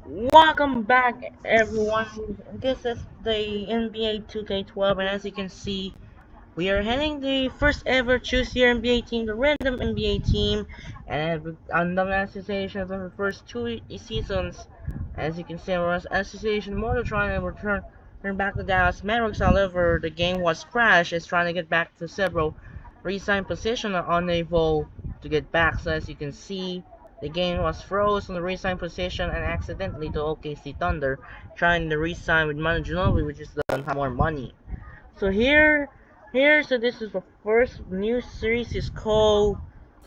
Welcome back, everyone. This is the NBA 2K12, and as you can see, we are heading the first ever Choose Your NBA team, the random NBA team, and on the associations of the first two seasons. As you can see, our association Motor trying to return back to Dallas Mavericks. However, the game was crashed. It's trying to get back to several resign position unable to get back. So as you can see, the game was froze on the resign position and accidentally to OKC Thunder, trying to resign with Manu Ginobili, which is doesn't have more money. So so this is the first new series. Is called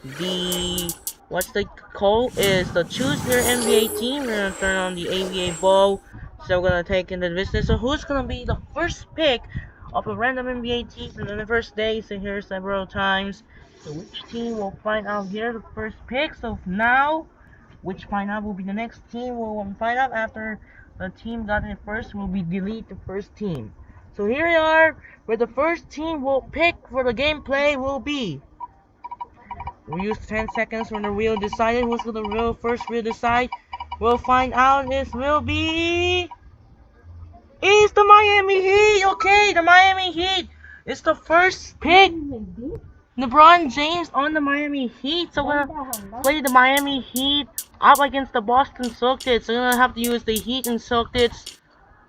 the what's the call is the Choose Your NBA team. We're gonna turn on the ABA ball. So we're gonna take into business. So who's gonna be the first pick of a random NBA team in the first day? So here several times. So which team will find out here the first pick? So now, which find out will be the next team? We'll find out after the team got it first. Will be delete the first team. So here we are, where the first team will pick for the gameplay will be. We use 10 seconds when the wheel decided who's gonna first wheel decide. We'll find out this will be is the Miami Heat. Okay, the Miami Heat is the first pick. LeBron James on the Miami Heat. So we're gonna play the Miami Heat up against the Boston Celtics. So we're gonna have to use the Heat and Celtics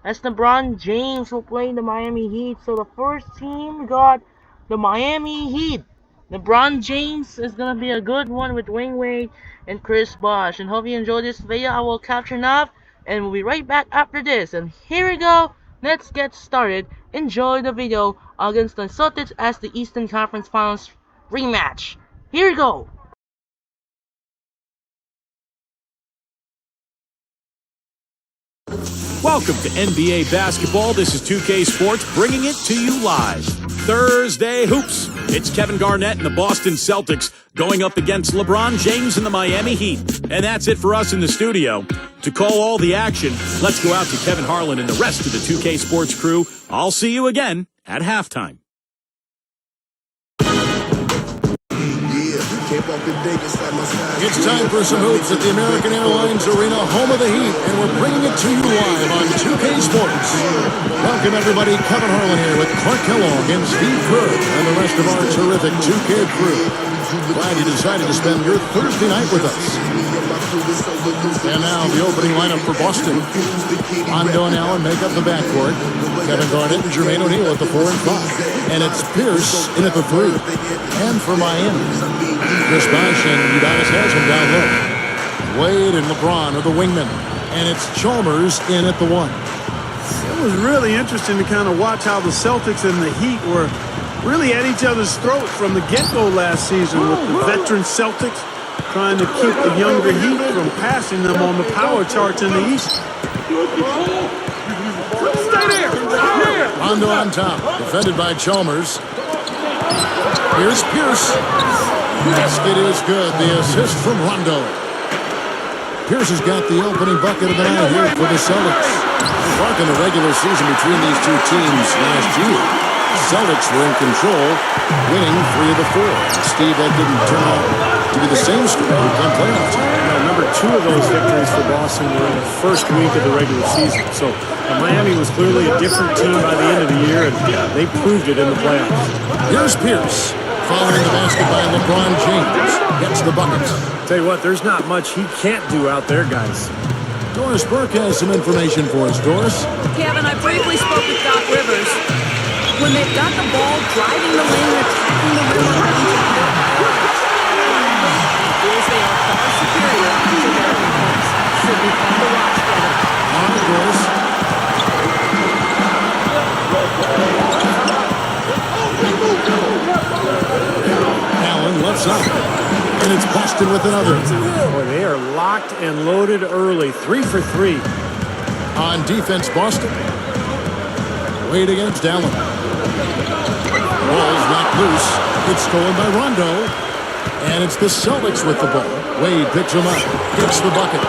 as LeBron James will play the Miami Heat. So the first team got the Miami Heat. LeBron James is gonna be a good one with Dwayne Wade and Chris Bosh. And hope you enjoyed this video. I will capture enough and we'll be right back after this. And here we go. Let's get started. Enjoy the video against the Celtics as the Eastern Conference Finals rematch. Here we go. Welcome to NBA Basketball. This is 2K Sports bringing it to you live. Thursday Hoops. It's Kevin Garnett and the Boston Celtics going up against LeBron James and the Miami Heat. And that's it for us in the studio. To call all the action, let's go out to Kevin Harlan and the rest of the 2K Sports crew. I'll see you again at halftime. It's time for some hoops at the American Airlines Arena, home of the Heat, and we're bringing it to you live on 2K Sports. Welcome, everybody. Kevin Harlan here with Clark Kellogg and Steve Kerr and the rest of our terrific 2K crew. Glad you decided to spend your Thursday night with us. And now the opening lineup for Boston. Rondo and Allen make up the backcourt. Kevin Garnett and Jermaine O'Neal at the 4 and 5. And it's Pierce in at the 3. And for Miami, Chris Bosh and Udonis Haslem down low. Wade and LeBron are the wingmen. And it's Chalmers in at the 1. It was really interesting to kind of watch how the Celtics and the Heat were really at each other's throat from the get-go last season, with the veteran Celtics trying to keep the younger Heat from passing them on the power charts in the East. Stay there! Rondo on top, defended by Chalmers. Here's Pierce. Basket is good. The assist from Rondo. Pierce has got the opening bucket of the night here for the Celtics. Like in the regular season between these two teams last year, Celtics were in control, winning 3 of the 4. Steve, that didn't turn out to be the same story come playoff time. Number 2 of those victories for Boston were in the first week of the regular season. So Miami was clearly a different team by the end of the year, and they proved it in the playoffs. Here's Pierce. Following the basket by LeBron James. Gets the bucket. Tell you what, there's not much he can't do out there, guys. Doris Burke has some information for us. Doris? Kevin, I briefly spoke with Doc Rivers. When they've got the ball driving the lane and attacking the rim around feels they are far superior to their opponents. Should be fun to watch, Kevin. All right, Doris. Allen left side. And it's Boston with another. Boy, they are locked and loaded early. 3 for 3. On defense, Boston. Wade against Allen. Ball's not loose. It's stolen by Rondo. And it's the Celtics with the ball. Wade picks him up. Gets the bucket.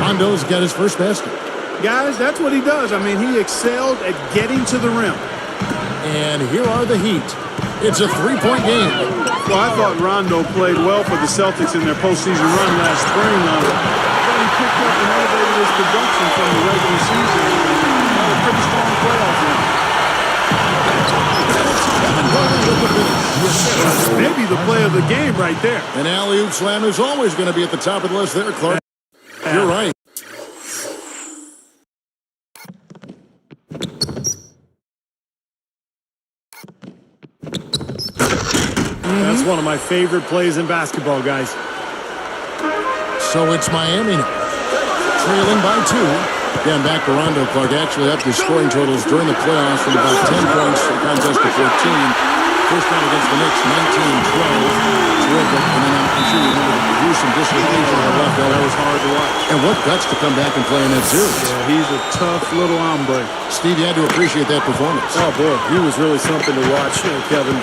Rondo's got his first basket. Guys, that's what he does. I mean, he excelled at getting to the rim. And here are the Heat. It's a 3-point game. Well, I thought Rondo played well for the Celtics in their postseason run last spring. But he picked up and elevated his production from the regular season. Had a pretty strong playoff run. Maybe the play of the game right there. An alley-oop slam is always going to be at the top of the list there, Clark. You're right. That's one of my favorite plays in basketball, guys. So it's Miami now, trailing by 2. Again, back to Rondo. Clark actually up his scoring totals during the playoffs from about 10 points to contest to 14. First round against the Knicks, 19-12. Terrific. And then I'm sure you remember the Houston dislocation on the left. That was hard to watch. And what guts to come back and play in that series. Yeah, he's a tough little hombre. Steve, you had to appreciate that performance. Oh, boy, he was really something to watch, Kevin.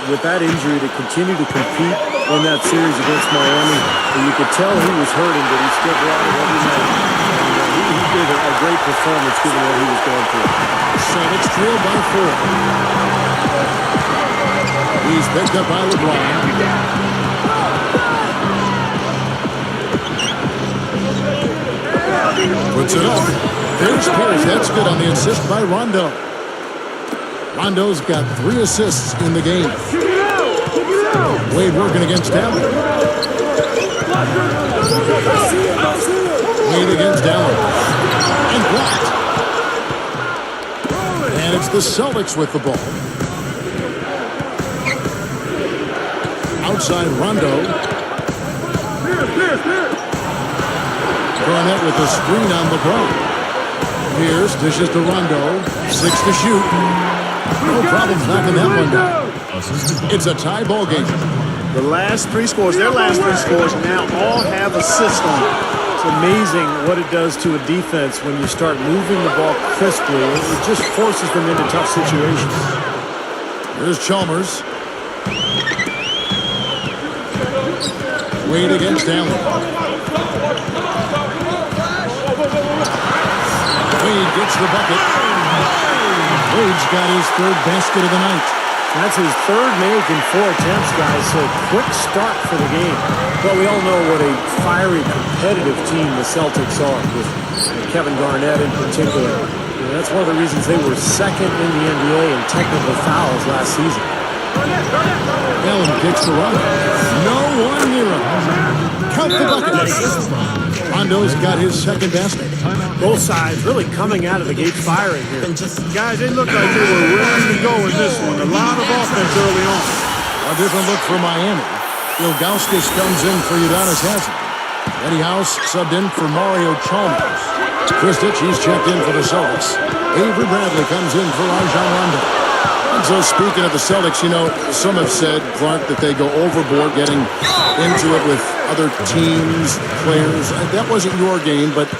With that injury, to continue to compete in that series against Miami, and you could tell he was hurting, but he still brought it every night. He did a great performance given what he was going through. Celtics trail by 4. He's picked up by LeBron. Puts it up. There's Pierce. That's good on the assist by Rondo. Rondo's got 3 assists in the game. Wade working against Allen. Wade against Allen. And blocked. And it's the Celtics with the ball. Outside Rondo. Garnett with the screen on LeBron. Pierce dishes to Rondo. 6 to shoot. No problems knocking that one down. It's a tie ball game. The last 3 scores, their last 3 scores now all have assists on it. It's amazing what it does to a defense when you start moving the ball crisply. It just forces them into tough situations. Here's Chalmers. Wade against Allen. Wade gets the bucket. Wade's got his 3rd basket of the night. That's his 3rd make in 4 attempts, guys, so quick start for the game. But we all know what a fiery, competitive team the Celtics are, with Kevin Garnett in particular. And that's one of the reasons they were 2nd in the NBA in technical fouls last season. Allen kicks the run. No one near him. Count the bucket. Rondo's got his 2nd basket. Both sides really coming out of the gate firing here. Guys, they look like they were ready to go in this one. A lot of offense early on. A different look for Miami. Ilgauskas comes in for Udonis Haslem. Eddie House subbed in for Mario Chalmers. Chris Ditchy's checked in for the Celtics. Avery Bradley comes in for Rajon Rondo. And so speaking of the Celtics, you know, some have said, Clark, that they go overboard getting into it with other teams, players. That wasn't your game, but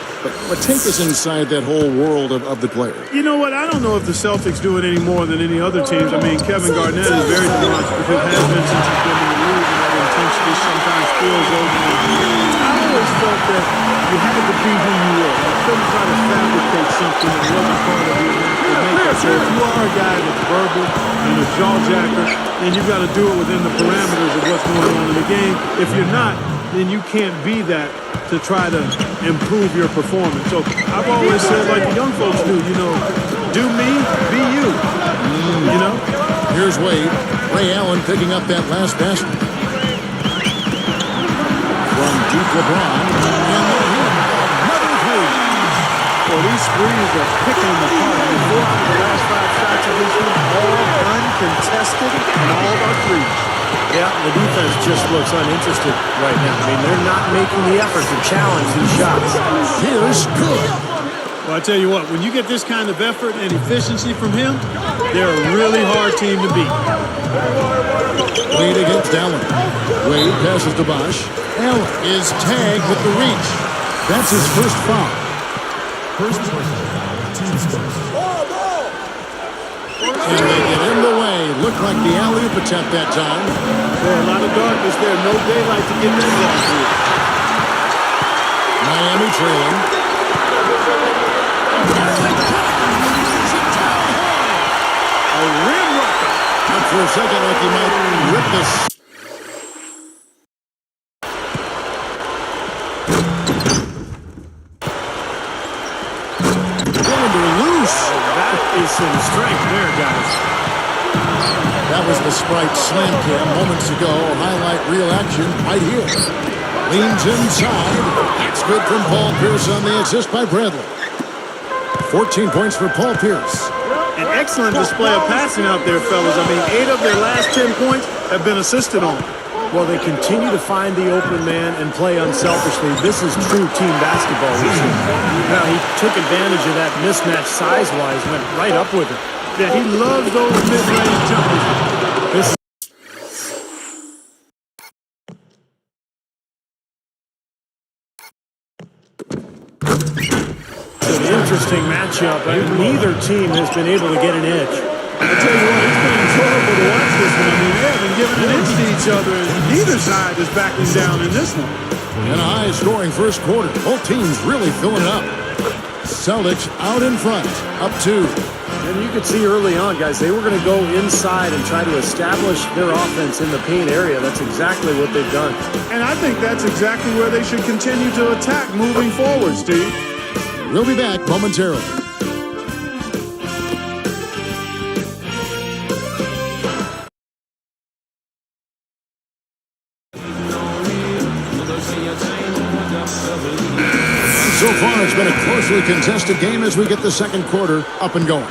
take us inside that whole world of the player. You know what? I don't know if the Celtics do it any more than any other teams. I mean, Kevin Garnett is very demonstrative. Has been since he's been in the league, and that intensity sometimes spills over. I always felt that you had to be who you were. You couldn't try to fabricate something that wasn't part of your natural makeup. So if you are a guy that's verbal and a jawjacker, then you've got to do it within the parameters of what's going on in the game. If you're not, then you can't be that to try to improve your performance. So I've always said, like the young folks do, you know, do me, be you. You know? Here's Wade. Ray Allen picking up that last basket. From deep LeBron. And another 3. Well, these threes are picking them apart. I mean, 4 out of the last 5 shots of this one, all uncontested and all are threes. Yeah, the defense just looks uninterested right now. I mean, they're not making the effort to challenge these shots. Here's good. Well, I tell you what, when you get this kind of effort and efficiency from him, they're a really hard team to beat. Wade against Allen. Wade passes to Bosh. Allen is tagged with the reach. That's his first foul. And they get in the way. Looked like the alley-oop attempt that time. Boy, a lot of darkness there. No daylight to get that down to. Miami trailing. A rim rocker. Looked for a second like he might rip this. is some strength there, guys. That was the Sprite slam cam moments ago. Highlight real action right here. Leans inside. That's good from Paul Pierce on the assist by Bradley. 14 points for Paul Pierce. An excellent display of passing out there, fellas. I mean, 8 of their last 10 points have been assisted on. Well, they continue to find the open man and play unselfishly. This is true team basketball. Now, he took advantage of that mismatch size-wise, went right up with it. Yeah, he loves those mid-range jumpers. This is an interesting matchup. Neither team has been able to get an edge. I tell you what, it's been enjoyable to watch this one. I mean, they haven't given an inch to each other, and neither side is backing down in this one. In a high-scoring first quarter, both teams really filling it up. Celtics out in front, up 2. And you could see early on, guys, they were going to go inside and try to establish their offense in the paint area. That's exactly what they've done. And I think that's exactly where they should continue to attack moving forward, Steve. We'll be back momentarily. So far, it's been a closely contested game as we get the second quarter up and going.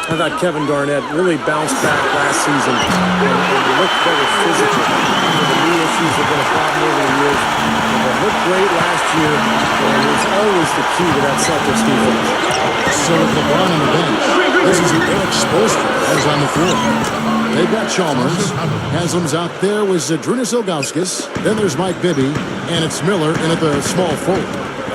I thought Kevin Garnett really bounced back last season and looked very physical. The knee issues have been a problem over the years. But looked great last year, and it's always the key to that Celtics defense. So with LeBron on the bench, this is Eric Spoelstra who's on the floor. They've got Chalmers. Haslam's out there with Zydrunas Ilgauskas. Then there's Mike Bibby, and it's Miller in at the small forward.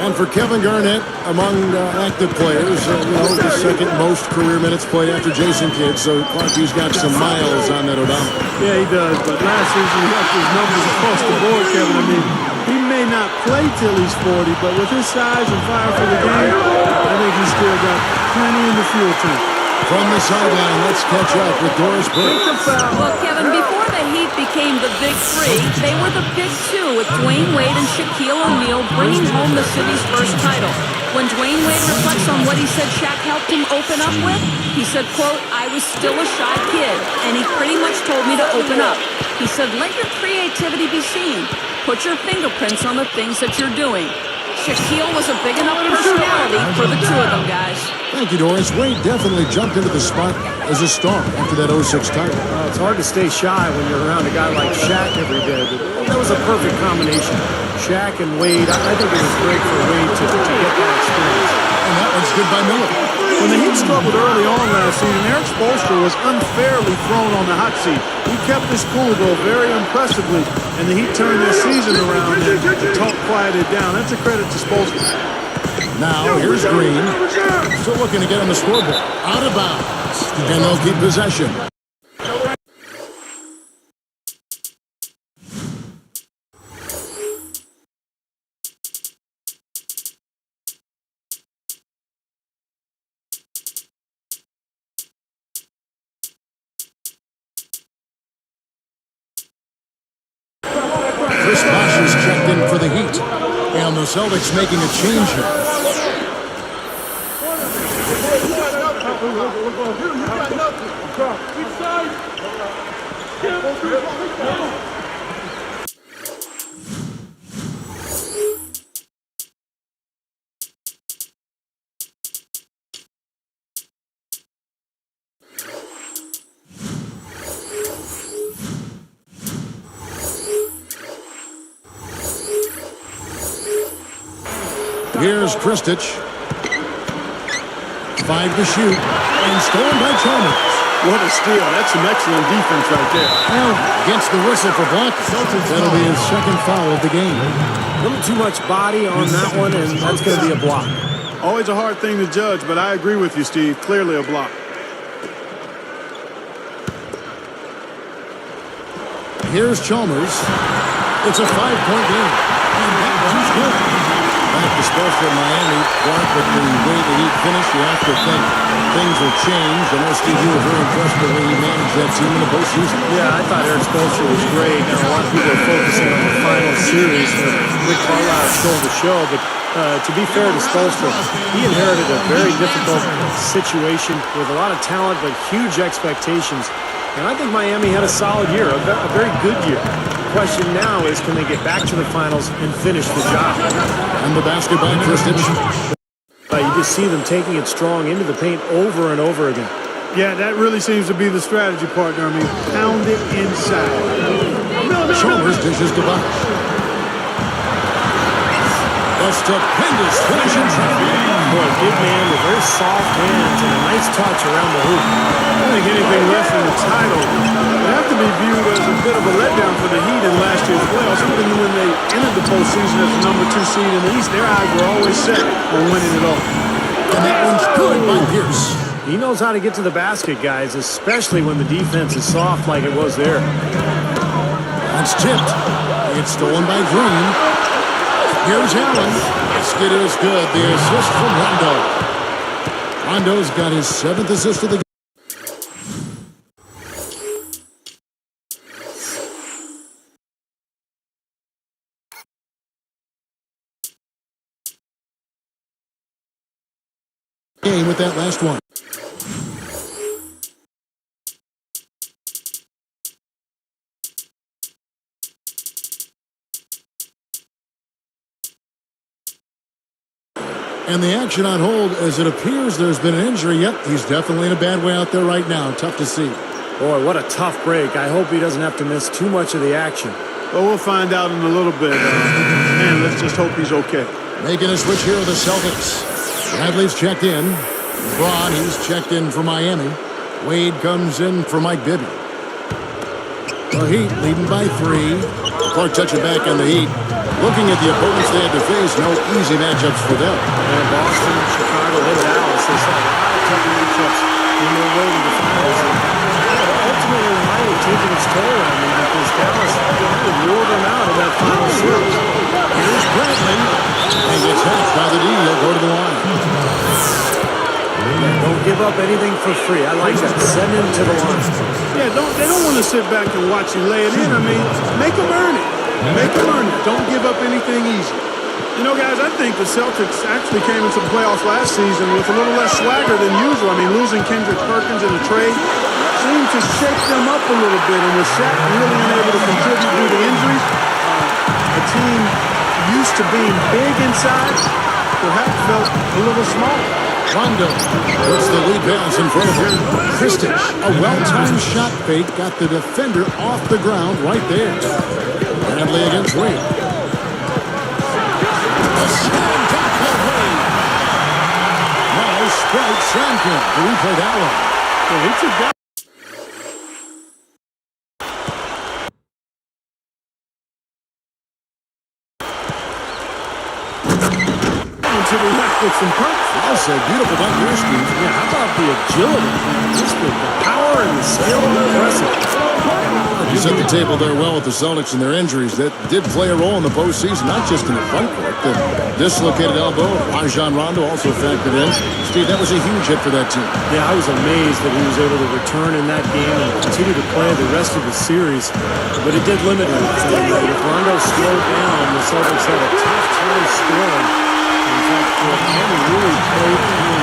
And for Kevin Garnett, among active players, the second most career minutes played after Jason Kidd, so Clarkie's got some miles on that odometer. Yeah, he does, but last season he upped his numbers across the board, Kevin. I mean, he may not play till he's 40, but with his size and fire for the game, I think he's still got plenty in the fuel tank. From the sideline, let's catch up with Doris Burke. Well, Kevin, before the Heat became the Big Three, they were the Big Two with Dwayne Wade and Shaquille O'Neal bringing home the city's first title. When Dwayne Wade reflects on what he said Shaq helped him open up with, he said, quote, "I was still a shy kid, and he pretty much told me to open up. He said, let your creativity be seen. Put your fingerprints on the things that you're doing." Shaquille was a big enough personality for the two of them, guys. Thank you, Doris. Wade definitely jumped into the spot as a star after that 06 title. It's hard to stay shy when you're around a guy like Shaq every day, but that was a perfect combination. Shaq and Wade, I think it was great for Wade to get that experience. And that one's good by Miller. When the Heat struggled early on last season, Eric Spoelstra was unfairly thrown on the hot seat. He kept his cool, though, very impressively, and the Heat turned their season around and the talk quieted down. That's a credit to Spoelstra. Now, here's Green. Still looking to get on the scoreboard. Out of bounds. And they'll keep possession. Chris Bosh is checked in for the Heat. And the Celtics making a change here. Here's Kristich. 5 to shoot. And stolen by Chalmers. What a steal. That's some excellent defense right there. Well, against the whistle for block. That'll be his second foul of the game. A little too much body on that one, and that's going to be a block. Always a hard thing to judge, but I agree with you, Steve. Clearly a block. Here's Chalmers. It's a 5-point game. And that one's good. Back to Spoelstra in Miami. Clark, with the way the Heat finished, you have to think things will change. I know, Steve, you were very impressed with the way he managed that team in the postseason. Yeah, I thought Eric Spoelstra was great. Now, a lot of people are focusing on the final series where Rick Carlisle stole the show, but to be fair to Spoelstra, he inherited a very difficult situation with a lot of talent but huge expectations. And I think Miami had a solid year, a very good year. The question now is, can they get back to the finals and finish the job? And the basket by Krstić. You just see them taking it strong into the paint over and over again. Yeah, that really seems to be the strategy, partner. I mean, pound it inside. Chalmers dishes to Bosh. A stupendous finish in traffic. Boy, big man with very soft hands and a nice touch around the hoop. I don't think anything less than the title would have to be viewed as a bit of a letdown for the Heat in last year's playoffs. Even when they entered the postseason as the #2 seed in the East, their eyes were always set on winning it all. And that one's good by Pierce. He knows how to get to the basket, guys, especially when the defense is soft like it was there. That's tipped. It's stolen by Green. Here's Allen. Basket is good. The assist from Rondo. Rondo's got his 7th assist of the game. With that last one. And the action on hold, as it appears there's been an injury. Yep, he's definitely in a bad way out there right now. Tough to see. Boy, what a tough break. I hope he doesn't have to miss too much of the action. Well, we'll find out in a little bit. Man, let's just hope he's okay. Making a switch here with the Celtics. Bradley's checked in. LeBron, he's checked in for Miami. Wade comes in for Mike Bibby. The Heat leading by 3. Clark touching back on the Heat. Looking at the opponents they had to face, no easy matchups for them. And Boston, Chicago, and Dallas, they saw a lot of tough matchups in their way to the finals. And ultimately, it might have taken its toll on them because Dallas wore them out of that final series. Here's Bradley. And gets hacked by the D. He'll go to the line. Don't give up anything for free. I like that. Send him to the line. Yeah, they don't want to sit back and watch you lay it in. I mean, make them earn it. Make them earn it. Don't give up anything easy. You know, guys, I think the Celtics actually came into the playoffs last season with a little less swagger than usual. I mean, losing Kendrick Perkins in the trade seemed to shake them up a little bit. And with Shaq really unable to contribute due to injuries, a team used to being big inside perhaps felt a little small. Rondo puts the lead pass in front of him. Krstić, a well-timed shot fake, got the defender off the ground right there. Bradley against Wade. A slam dunk by Wade. Now Sprite Sandkin. Do we play that one? Well, he took that. To the left with some punch. That's a beautiful dunk here, Steve. Yeah, how about the agility? Just the power and the skill. Impressive. You set the table there well with the Celtics and their injuries. That did play a role in the postseason, not just in the front court. The dislocated elbow, Rajon Rondo also factored in. Steve, that was a huge hit for that team. Yeah, I was amazed that he was able to return in that game and continue to play the rest of the series. But it did limit him. If Rondo slowed down, the Celtics had a tough time scoring. In fact, Miami really played him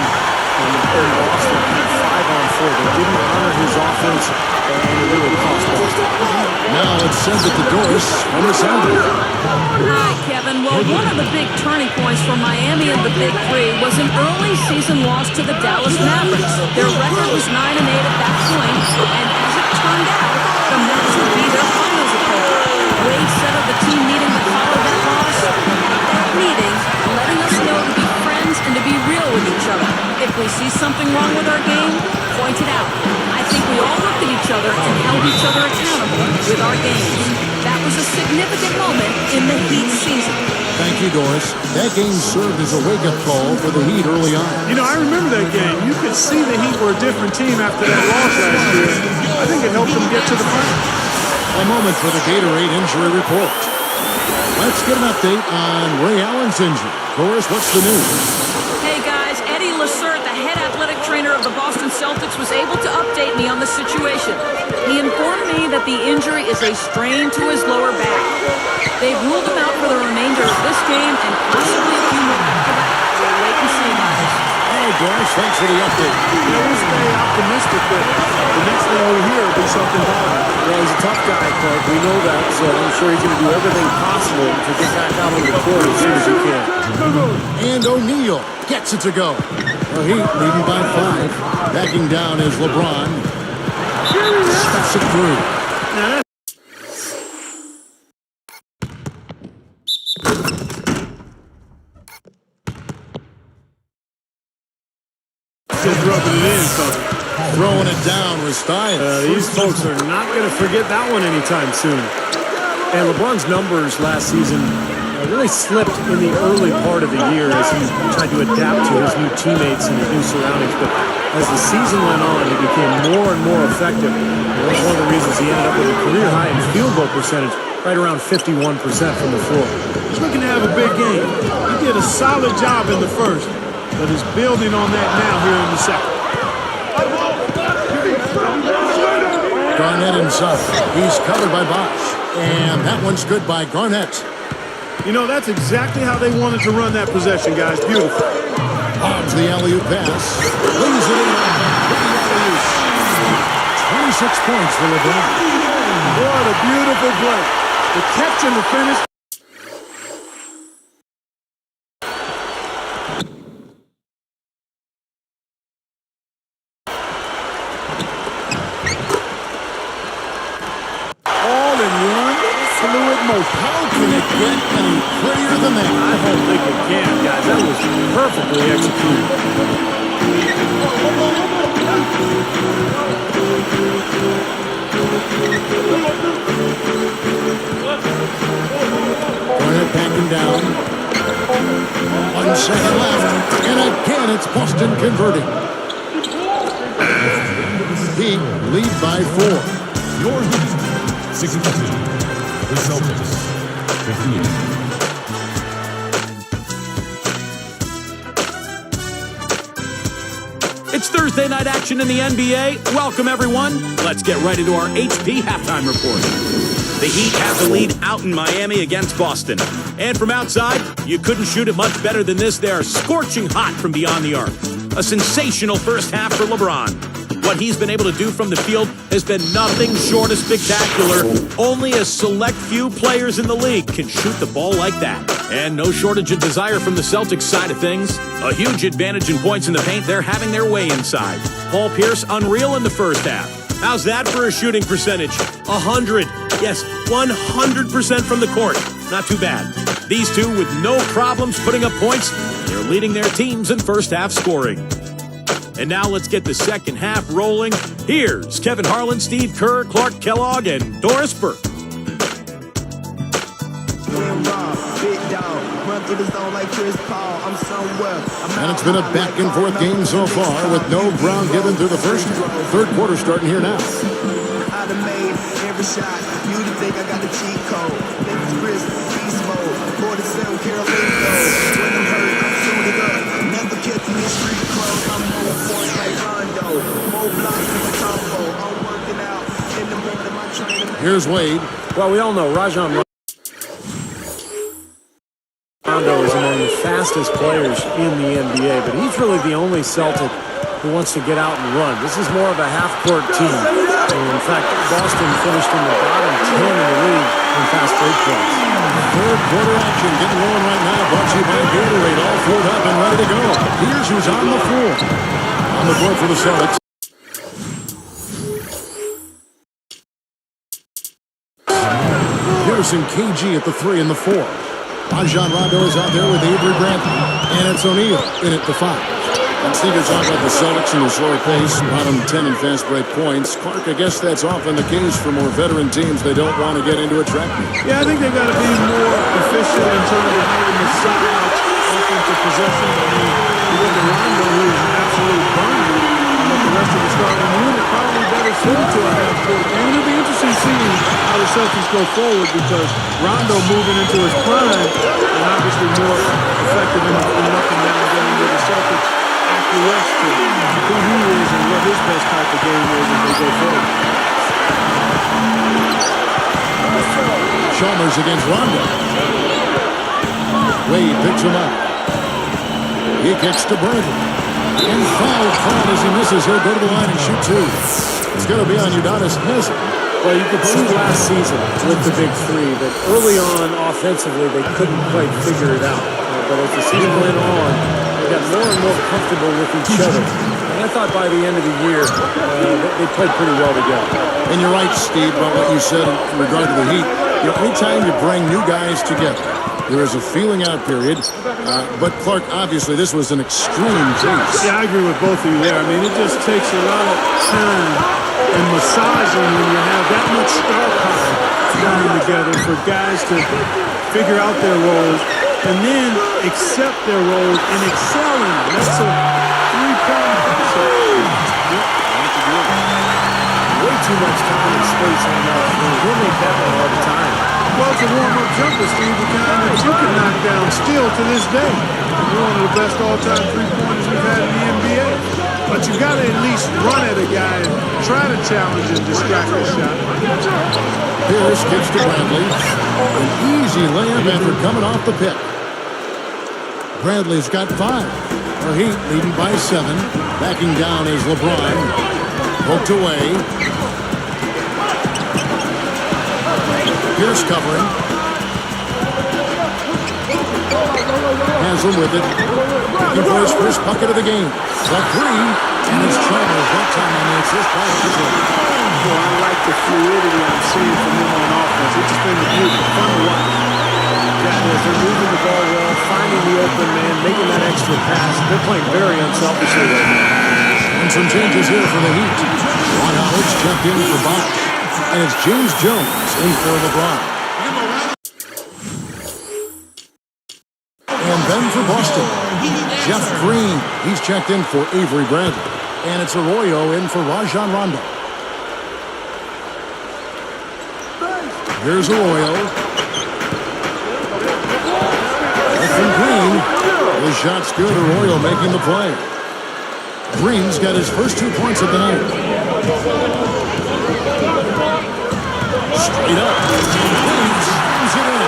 in Boston at 5-on-4. They didn't honor his offense, and it really cost Boston. Now it sends it to Doris on the sideline. Hi, Kevin. Well, one of the big turning points for Miami and the Big Three was an early season loss to the Dallas Mavericks. Their record was 9-8 at that point, and as it turned out, the Mavs would be their finals opponent. Wade said of the team needing to follow that loss, that meeting, letting us know to be friends and to be real with each other. If we see something wrong with our game, point it out. I think we all looked at each other and held each other accountable with our games. That was a significant moment in the Heat season. Thank you, Doris. That game served as a wake-up call for the Heat early on. You know, I remember that game. You could see the Heat were a different team after that loss last year. I think it helped them get to the final. A moment for the Gatorade injury report. Let's get an update on Ray Allen's injury. Doris, what's the news? Hey guys, Eddie Lassert, the head athletic trainer of the Boston Celtics, was able to update me on the situation. He informed me that the injury is a strain to his lower back. They've ruled him out for the remainder of this game and possibly a few more after that. We'll wait and see, guys. Hey, Doris, thanks for the update. We'll stay optimistic that the next thing we hear will be something positive. Yeah, he's a tough guy, Clark. We know that, so I'm sure he's going to do everything possible to get back out on the court as soon as he can. And O'Neal gets it to go. The Heat leading by 5. Backing down is LeBron. Stuffs it through. Just rubbing it in, something. Throwing it down was Stiles. These folks are not going to forget that one anytime soon. And LeBron's numbers last season really slipped in the early part of the year as he tried to adapt to his new teammates and his new surroundings. But as the season went on, he became more and more effective. And that's one of the reasons he ended up with a career high in field goal percentage, right around 51% from the floor. He's looking to have a big game. He did a solid job in the first, but is building on that now here in the second. Garnett inside. He's covered by Bosh. And that one's good by Garnett. You know, that's exactly how they wanted to run that possession, guys. Beautiful. Hobbs the alley-oop pass. Brings it in. 26 points for LeBron. What a beautiful play. The catch and the finish. How can it get any prettier than that? I don't think it can, guys. That was perfectly executed. Garnett backing down. 1 second left. And again, it's Boston converting. Heat lead by 4. Your Heat, 62. The Celtics, 58. It's Thursday night action in the NBA. Welcome, everyone. Let's get right into our HP halftime report. The Heat have the lead out in Miami against Boston. And from outside, you couldn't shoot it much better than this. They are scorching hot from beyond the arc. A sensational first half for LeBron. What he's been able to do from the field has been nothing short of spectacular. Only a select few players in the league can shoot the ball like that. And no shortage of desire from the Celtics side of things. A huge advantage in points in the paint. They're having their way inside. Paul Pierce unreal in the first half. How's that for a shooting percentage? 100. Yes, 100% from the court. Not too bad. These two with no problems putting up points. They're leading their teams in first half scoring. And now let's get the second half rolling. Here's Kevin Harlan, Steve Kerr, Clark Kellogg, and Doris Burke. And it's been a back-and-forth game so far with no ground given through the first. Third quarter starting here now. Here's Wade. Well, we all know Rajon Rondo is among the fastest players in the NBA, but he's really the only Celtic who wants to get out and run. This is more of a half-court team. And in fact, Boston finished in the bottom 10 in the league in fast break points. Third quarter action getting going right now. Brought to you by Gatorade. All filled up and ready to go. Here's who's on the floor. On the floor for the Celtics. Pearson, KG at the 3 and the 4. Rajon Rondo is out there with Avery Bradley. And it's O'Neal in at the 5. And Steve, you're talking about the Celtics and the slower pace, bottom 10 in fast break points. Clark, I guess that's often the case for more veteran teams. They don't want to get into a trap meet. Yeah, I think they've got to be more efficient in terms of having the side offensive possession. I mean, you look at Rondo, who is an absolute burner, but the rest of the starting unit probably better suited to a half court game. It'll be interesting seeing how the Celtics go forward because Rondo moving into his prime and obviously more effective in an up and down game where the Celtics acquiesce to who he is and what his best type of game is as they go forward. Chalmers against Rondo. Wade picks him up. He kicks to Bradley. And foul call as he misses. He'll go to the line and shoot two. It's going to be on Udonis Haslem. Well, you could see last season with the big three that early on offensively they couldn't quite figure it out. But as the season went on, they got more and more comfortable with each other. And I thought by the end of the year, they played pretty well together. And you're right, Steve, about what you said in regard to the Heat. You know, anytime you bring new guys together, there is a feeling out period. But, Clark, obviously this was an extreme case. Yeah, I agree with both of you there. I mean, it just takes a lot of time and massaging when you have that much star power coming together for guys to figure out their roles and then accept their roles and excel in them. That's a three-pronged process. Way too much time and space on that. He'll make that one all the time. Well, it's a warm-up jumper, Steve, the kind that you can knock down still to this day. You're one of the best all-time three-pointers we've had in the NBA. But you got to at least run at a guy and try to challenge and distract the shot. Pierce gets to Bradley. An easy layup after coming off the pick. Bradley's got 5. The Heat leading by 7. Backing down is LeBron. Poked away. Pierce covering. Haslem with it. Looking for his first bucket of the game. The three. And it's Chalmers that time on the assist by Haslem. Well, I like the fluidity I'm seeing from them on offense. It's just been beautiful. Fun to watch. Yeah, as they're moving the ball well, finding the open man, making that extra pass. They're playing very unselfishly right now. And some changes here for the Heat. Ron Howard's checked in for Bosh. And it's James Jones in for LeBron. And then for Boston, Jeff Green. He's checked in for Avery Bradley. And it's Arroyo in for Rajon Rondo. Here's Arroyo. And from Green. The shot's good. Arroyo making the play. Green's got his first 2 points of the night. Straight up. Green slams it in.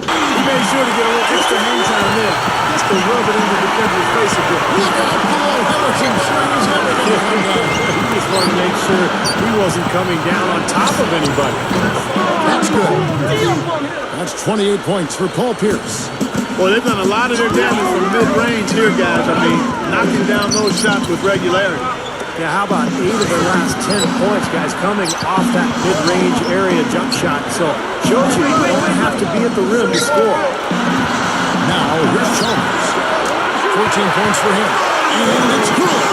He made sure to get a little extra hang time there. Just to rub it in the defender's face a bit. Look out below. Harrison slams everything on down. He just wanted to make sure he wasn't coming down on top of anybody. That's good. That's 28 points for Paul Pierce. Well, they've done a lot of their damage from mid-range here, guys. I mean, knocking down those shots with regularity. Yeah, how about 8 of their last 10 points, guys, coming off that mid-range area jump shot. So, shows you only have to be at the rim to score. Now, here's Chalmers. 14 points for him. And it's good.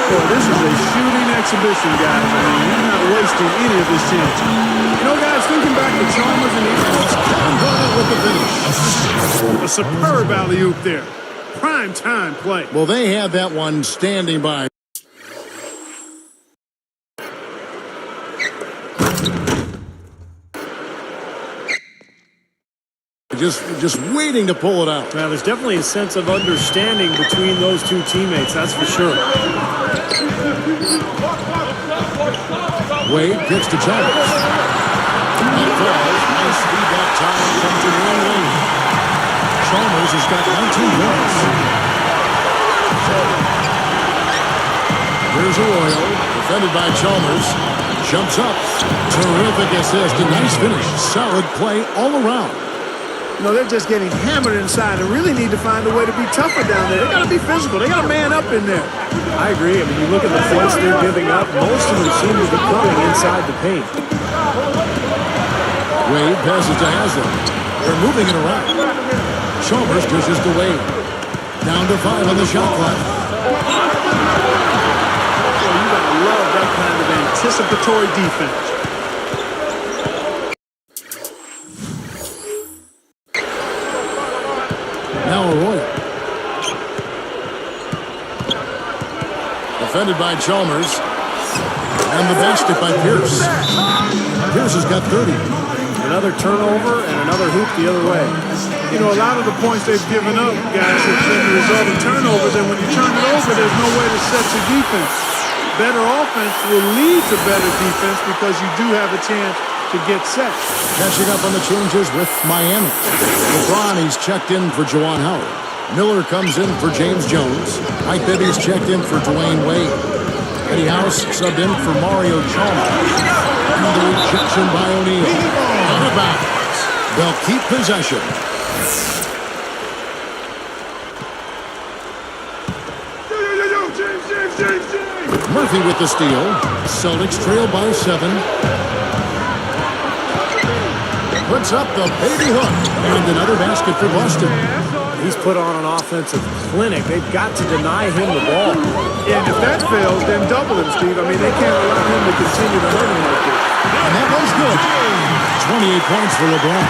Boy, this is a shooting exhibition, guys. I mean, he's not wasting any of his chances. You know, guys, thinking back to Chalmers and Kevin Garnett with the finish. a superb alley-oop there. Prime time play. Well, they had that one standing by. Just waiting to pull it out. Now, there's definitely a sense of understanding between those two teammates, that's for sure. Wade gets to Chalmers. That falls. Nice feed that time from Jermaine Wade. Chalmers has got 19 points. Here's Arroyo, defended by Chalmers. Jumps up. Terrific assist. A nice finish. Solid play all around. You know, they're just getting hammered inside and really need to find a way to be tougher down there. They got to be physical. They got to man up in there. I agree. I mean, you look at the points they're giving up, most of them seem to be coming inside the paint. Wade passes to Haslem. They're moving it around. Chalmers pushes to Wade. Down to 5 on the shot clock. Well, you got to love that kind of anticipatory defense. Now Arroyo. defended by Chalmers. And the basket by Pierce. Pierce has got 30. Another turnover and another hoop the other way. You know, a lot of the points they've given up, guys, have been the result of turnovers, and when you turn it over, there's no way to set your defense. Better offense will lead to better defense because you do have a chance to get set. Catching up on the changes with Miami. LeBron, he's checked in for Juwan Howard. Miller comes in for James Jones. Mike Bibby's checked in for Dwayne Wade. Eddie House subbed in for Mario Chalmers. And the rejection by O'Neal. Out of bounds. They'll keep possession. Murphy with the steal. Celtics trail by 7. Puts up the baby hook. And another basket for Boston. He's put on an offensive clinic. They've got to deny him the ball. And if that fails, then double him, Steve. I mean, they can't allow him to continue to hurt him like this. And that was good. 28 points for LeBron.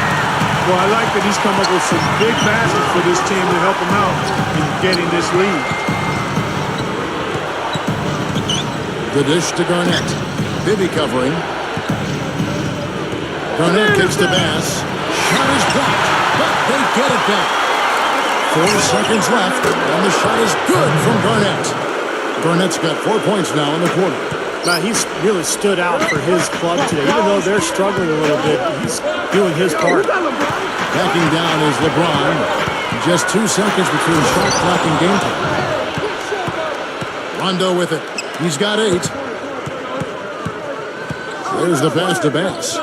Well, I like that he's come up with some big baskets for this team to help him out in getting this lead. The dish to Garnett. Bibby covering. Garnett kicks to Bass. Shot is blocked, but they get it back. 4 seconds left, and the shot is good from Garnett. Garnett's got 4 points now in the quarter. Now, he's really stood out for his club today. Even though they're struggling a little bit, he's doing his part. Backing down is LeBron. Just 2 seconds between shot clock and game time. Rondo with it. He's got 8. There's the pass to Bass.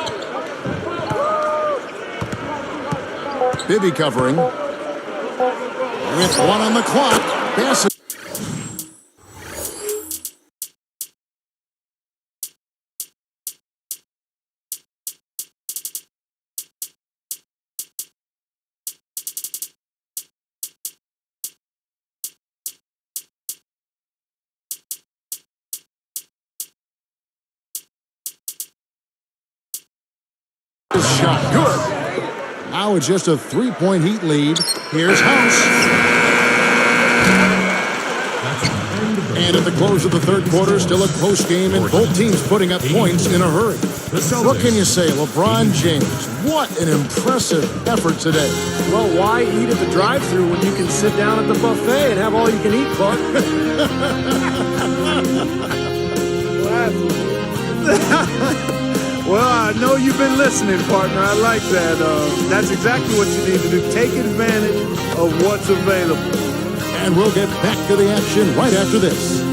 Bibby covering. With 1 on the clock. Bass. Shot good. Now it's just a 3-point Heat lead. Here's House. And at the close of the third quarter, still a close game, and both teams putting up points in a hurry. What can you say, LeBron James? What an impressive effort today. Well, why eat at the drive-thru when you can sit down at the buffet and have all you can eat, Clark? Well, I know you've been listening, partner. I like that. That's exactly what you need to do. Take advantage of what's available. And we'll get back to the action right after this.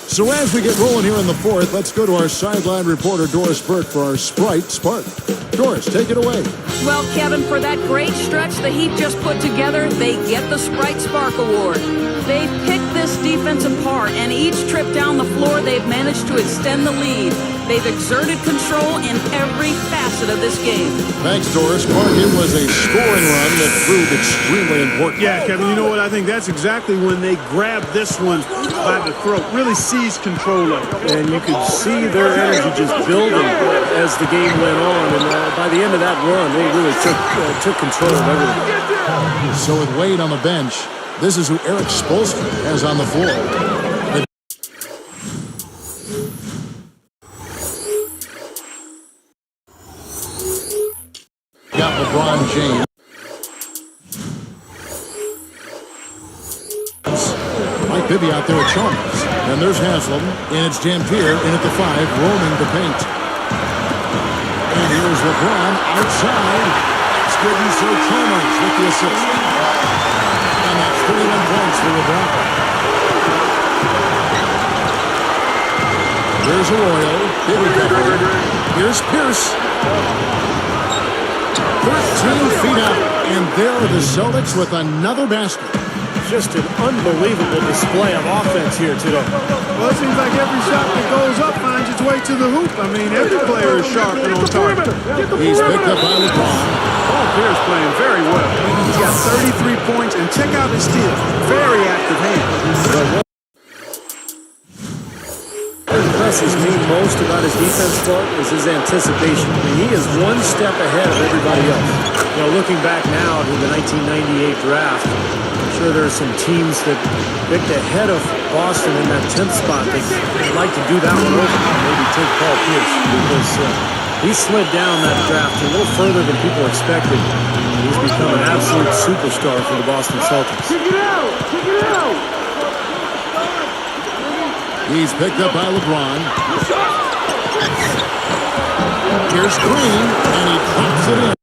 So as we get rolling here in the fourth, let's go to our sideline reporter, Doris Burke, for our Sprite Spark. Doris, take it away. Well, Kevin, for that great stretch the Heat just put together, they get the Sprite Spark Award. They've picked this defense apart, and each trip down the floor, they've managed to extend the lead. They've exerted control in every facet of this game. Thanks, Doris. Clark, it was a scoring run that proved extremely important. Yeah, Kevin, you know what? I think that's exactly when they grabbed this one by the throat, really seized control of it. And you could see their energy just building as the game went on. And by the end of that run, they really took control of everything. So with Wade on the bench, this is who Eric Spoelstra has on the floor. Got LeBron James. Mike Bibby out there at Chalmers. And there's Haslam. And it's Dampier in at the 5, roaming the paint. And here's LeBron outside. It's good and so Chalmers with the assist. And that's 31 points for LeBron. Here's Arroyo. Bibby covered. Here's Pierce. 13 feet out. And there are the Celtics with another basket. Just an unbelievable display of offense here today. Well, it seems like every shot that goes up finds its way to the hoop. I mean, every player is sharp and on target. He's picked up by LeBron. Paul Pierce playing very well. He's got 33 points, and check out his steal. Very active hand. What impresses me most about his defense part is his anticipation. I mean, he is one step ahead of everybody else. You know, looking back now to the 1998 draft, I'm sure there are some teams that picked ahead of Boston in that 10th spot that would like to do that one over and maybe take Paul Pierce because he slid down that draft a little further than people expected. He's become an absolute superstar for the Boston Celtics. Check it out! Check it out! He's picked up by LeBron. Here's Green, and he drops it in.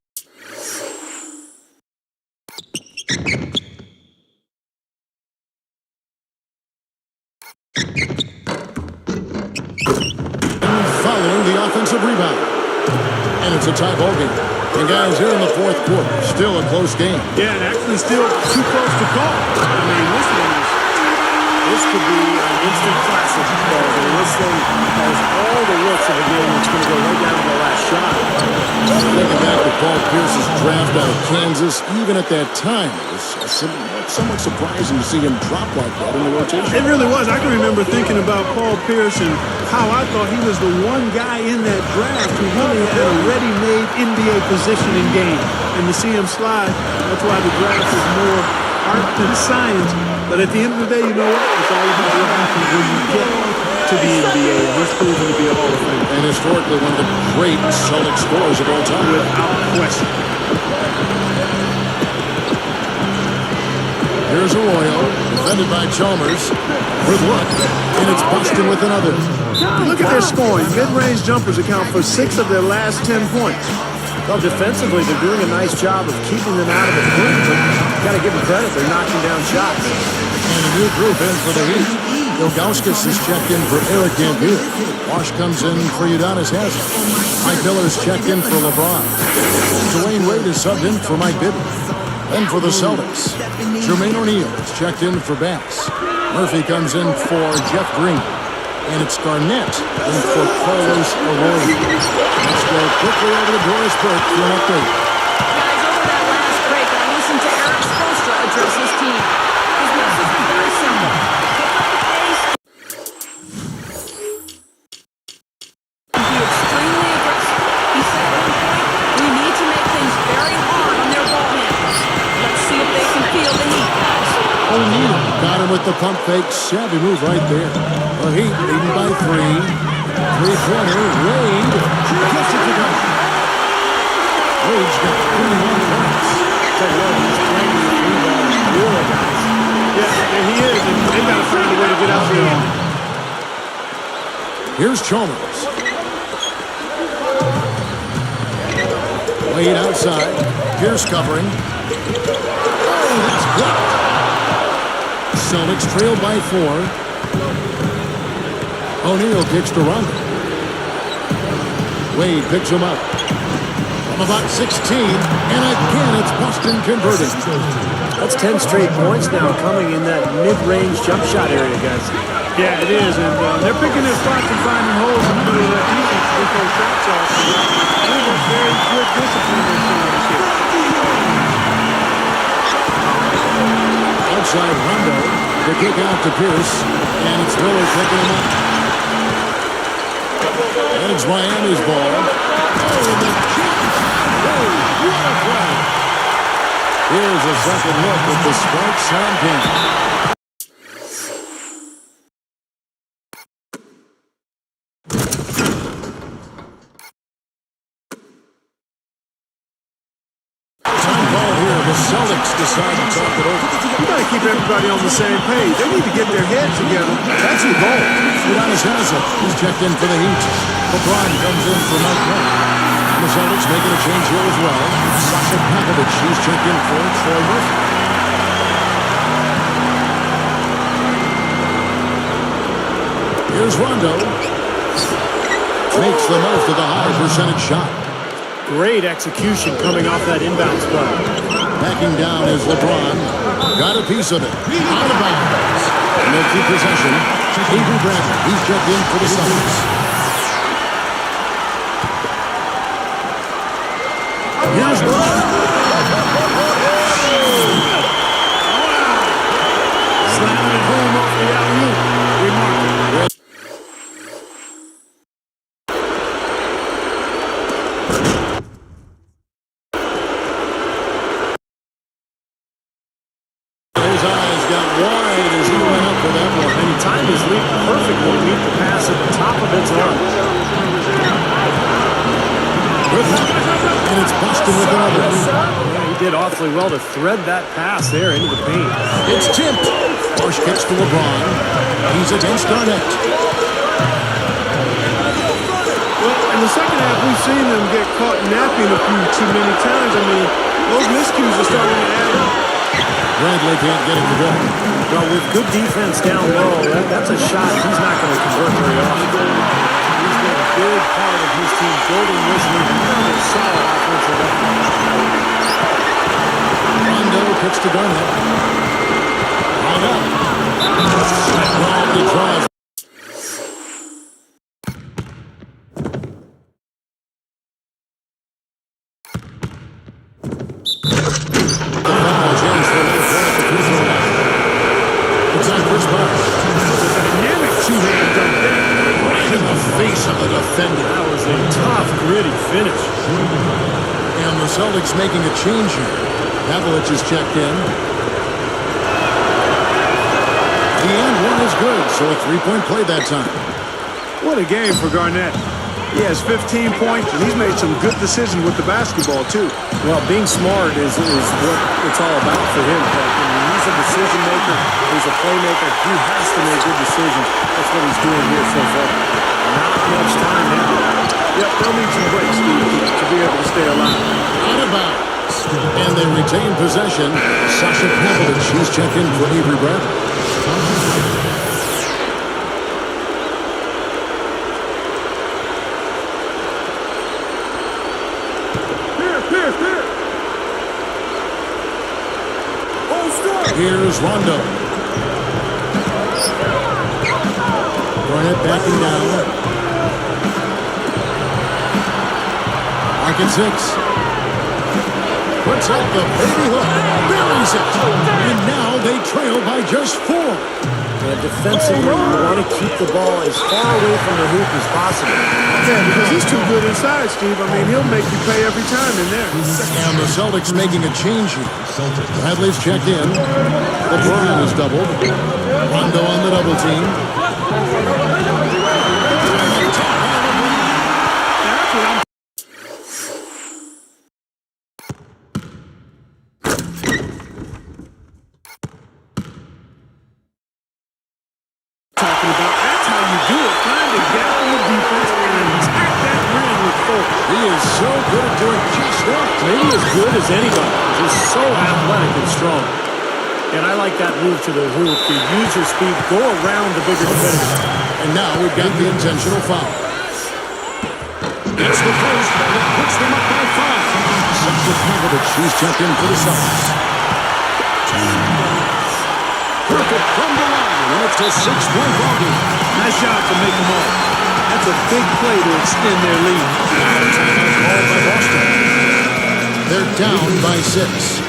Following the offensive rebound. And it's a tie ball game. And guys, here in the fourth quarter, still a close game. Yeah, and actually still too close to call. I mean, This could be an instant classic. This thing has all the looks of a game that's going to go right down to the last shot. Looking back at Paul Pierce's draft out of Kansas, even at that time, it was somewhat surprising to see him drop like that in the rotation. it really was. I can remember thinking about Paul Pierce and how I thought he was the one guy in that draft who really had a ready-made NBA positioning game. And to see him slide, that's why the draft is more art than science. But at the end of the day, you know what? It's all about what happens when you get to the NBA. And he's proven to be a Hall of Famer. And historically, one of the great Celtic scorers of all time. Without question. Here's Arroyo, defended by Chalmers. Good look, and it's Boston with another. Look at their scoring. Mid-range jumpers account for 6 of their last 10 points. Well, defensively, they're doing a nice job of keeping them out of the paint, but got to give them credit. They're knocking down shots. And a new group in for the Heat. Ilgauskas is checked in for Eric Gambino. Wash comes in for Udonis Haslem. Mike Miller's checked in for LeBron. Dwayne Wade is subbed in for Mike Bibby. Then for the Celtics, Jermaine O'Neal is checked in for Bass. Murphy comes in for Jeff Green. And it's Garnett in for Carlos Arroyo. Let's go quickly over to Doris Burke for an update. Guys, over that last break, I listened to Eric Spoelstra address his team. His message was very simple. Pick up the pace. Be extremely aggressive. He said at one point, we need to make things very hard on their ball handlers. Let's see if they can feel the heat, guys. O'Neal got him with the pump fake. Savvy move right there. The Heat leading by 3. Three-pointer, Wade gets it to go. Wade's got 21 points. Tell you what, he's playing the rebound really nice. Yeah, and he is. And they got to find a way to get out there. Here's Chalmers. Wade outside. Pierce covering. Oh, that's blocked. Celtics trailed by 4. O'Neal kicks to Rondo. Wade picks him up. From about 16, and again it's Boston converted. That's 10 straight points now coming in that mid-range jump shot area, guys. Yeah, it is. And they're picking their spots and finding holes in the middle of that defense to get those shots off. I think that's very good discipline they're showing this year. Outside Rondo. The kick out to Pierce, and it's Miller picking him up. And it's Miami's ball. Oh, the kick! Oh, what a play! Here's a second look at the Sparks on pin. Time ball here. The Celtics decide to talk it over. You got to keep everybody on the same page. They need to get their heads together. That's your goal. Udonis Haslem is checked in for the Heat. LeBron comes in for Mike Brown. And the Celtics making a change here as well. Sasha Pakovic, he's checked in for Troy Murphy. Here's Rondo. Makes the most of the high percentage shot. Great execution coming off that inbound spot. Backing down is LeBron. Got a piece of it. Out of bounds. And they'll keep possession. Avery Bradley. He's checked in for the Celtics. Here's Slamming it home off the alley-oop. Remarkable. His eyes got wide as he went up for that one. And he timed his leap perfectly to meet the pass at the top of its arm. And it's Boston with another. Yeah, he did awfully well to thread that pass there into the paint. It's tipped. Marsh kicks to LeBron. He's against Garnett. Well, in the second half, we've seen them get caught napping a few too many times. I mean, those miscues are starting to add up. Bradley can't get him to go. Well, with good defense down low, that's a shot he's not going to convert very often. He's been a big part of his team building this league. Another solid offensive effort. Rondo kicks to Garnett. Right up. Bradley tries. That was a tough, gritty finish. And the Celtics making a change here. Pavlich is checked in. The and one is good, so a three-point play that time. What a game for Garnett. He has 15 points, and he's made some good decisions with the basketball, too. Well, being smart is what it's all about for him. I mean, he's a decision maker. He's a playmaker. He has to make good decisions. That's what he's doing here so far. Not much time now. Yep, they'll need some breaks, Steve, to be able to stay alive. Out of bounds. And they retain possession. Sasha Pavlich, he's checked in for Avery Bradley. Here's Rondo. Garnett backing down. Mark at 6. Puts up the baby hook. Buries it. And now they trail by just 4. And defensively, you want to keep the ball as far away from the hoop as possible. Yeah, because he's too good inside, Steve. I mean, he'll make you pay every time in there. And the Celtics making a change here. Bradley's checked in. LeBron is doubled. Rondo on the double team. Talking about that's how you do it. Find a gap in the defense and attack that rim with focus. He is so good at doing just that. Maybe as good as anybody. He's so athletic and strong. And I like that move to the hoop. To use your speed, go around the bigger defender. And now we've got the intentional foul. It's the first, and it puts them up by 5. Sasha Pavlich, she's checked in for the Celtics. Perfect from the line, and it's a 6-point ball game. Nice job to make them all. That's a big play to extend their lead. Timeout called by Boston. They're down by 6.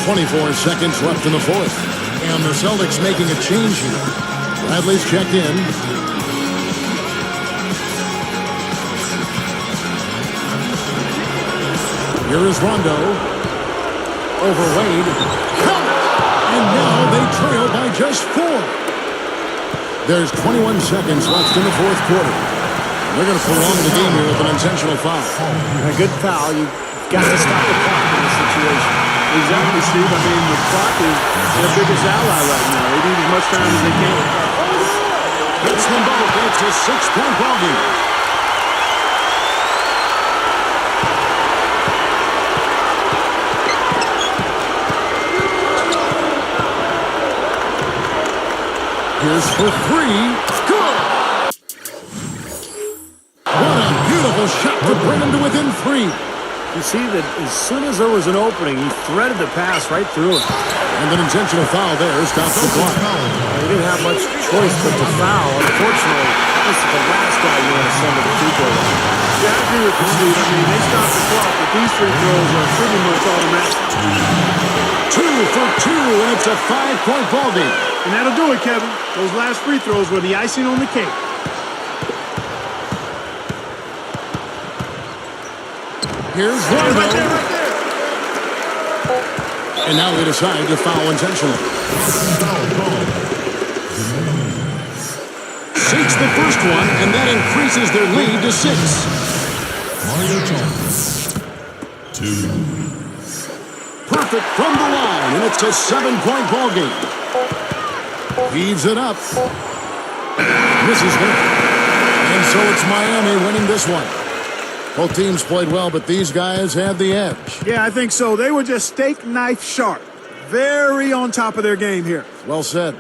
24 seconds left in the fourth. And the Celtics making a change here. Bradley's checked in. Here is Rondo. Over Wade. And now they trail by just 4. There's 21 seconds left in the fourth quarter. They're going to prolong the game here with an intentional foul. A good foul. You've got to stop the clock in this situation. Exactly, Steve. I mean, the clock is their biggest ally right now. They need as much time as they can. Hits them both. It's a 6-point ball game. Here's for 3. Good! What a beautiful shot to bring them to within 3. You see that as soon as there was an opening, he threaded the pass right through it. And an intentional foul there stops the clock. He didn't have much choice but to foul. Unfortunately, this is the last guy you want to send to the free throw line. Yeah, I agree with you, Steve. I mean, they stopped the clock, but these free throws are pretty much automatic. 2 for 2, and it's a 5-point ball game. And that'll do it, Kevin. Those last free throws were the icing on the cake. Here's Right Rondo. there, right there. And now they decide to foul intentionally. Sinks the first one, and that increases their lead to 6. Mario Chalmers. 2. Perfect from the line, and it's a 7-point ball game. Heaves it up. Misses it. And so it's Miami winning this one. Both teams played well, but these guys had the edge. Yeah, I think so. They were just steak knife sharp. Very on top of their game here. Well said.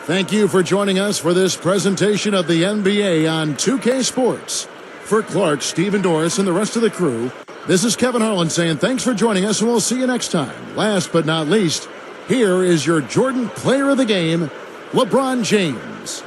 Thank you for joining us for this presentation of the NBA on 2K Sports. For Clark, Stephen Doris, and the rest of the crew, this is Kevin Harlan saying thanks for joining us, and we'll see you next time. Last but not least, here is your Jordan Player of the Game, LeBron James.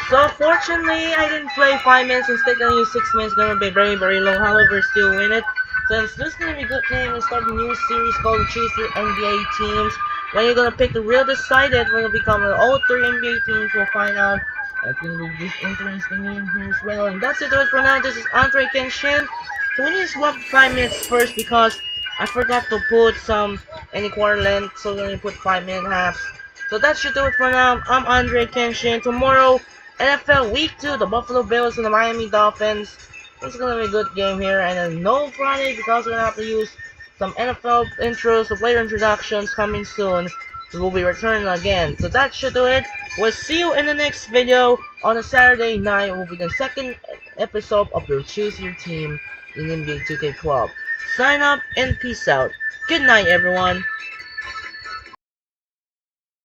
So fortunately, I didn't play 5 minutes. Instead, I used 6 minutes. Gonna be very, very long. However, still win it. Since this is gonna be a good game, we start a new series called Choose Your NBA Teams. When you're gonna pick the real decided, we're gonna become all 3 NBA teams. We'll find out. It's gonna be this interesting game here as well. And that's it for now. This is Andre Kenshin. So we need to swap 5 minutes first because I forgot to put some any quarter length. So we're gonna put 5-minute halves. So that should do it for now. I'm Andre Kenshin. Tomorrow, NFL Week 2, the Buffalo Bills and the Miami Dolphins. It's gonna be a good game here, and then no Friday because we're gonna have to use some NFL intros, the player introductions coming soon. We will be returning again. So that should do it. We'll see you in the next video on a Saturday night. It will be the second episode of your Choose Your Team in NBA 2K12. Sign up and peace out. Good night, everyone.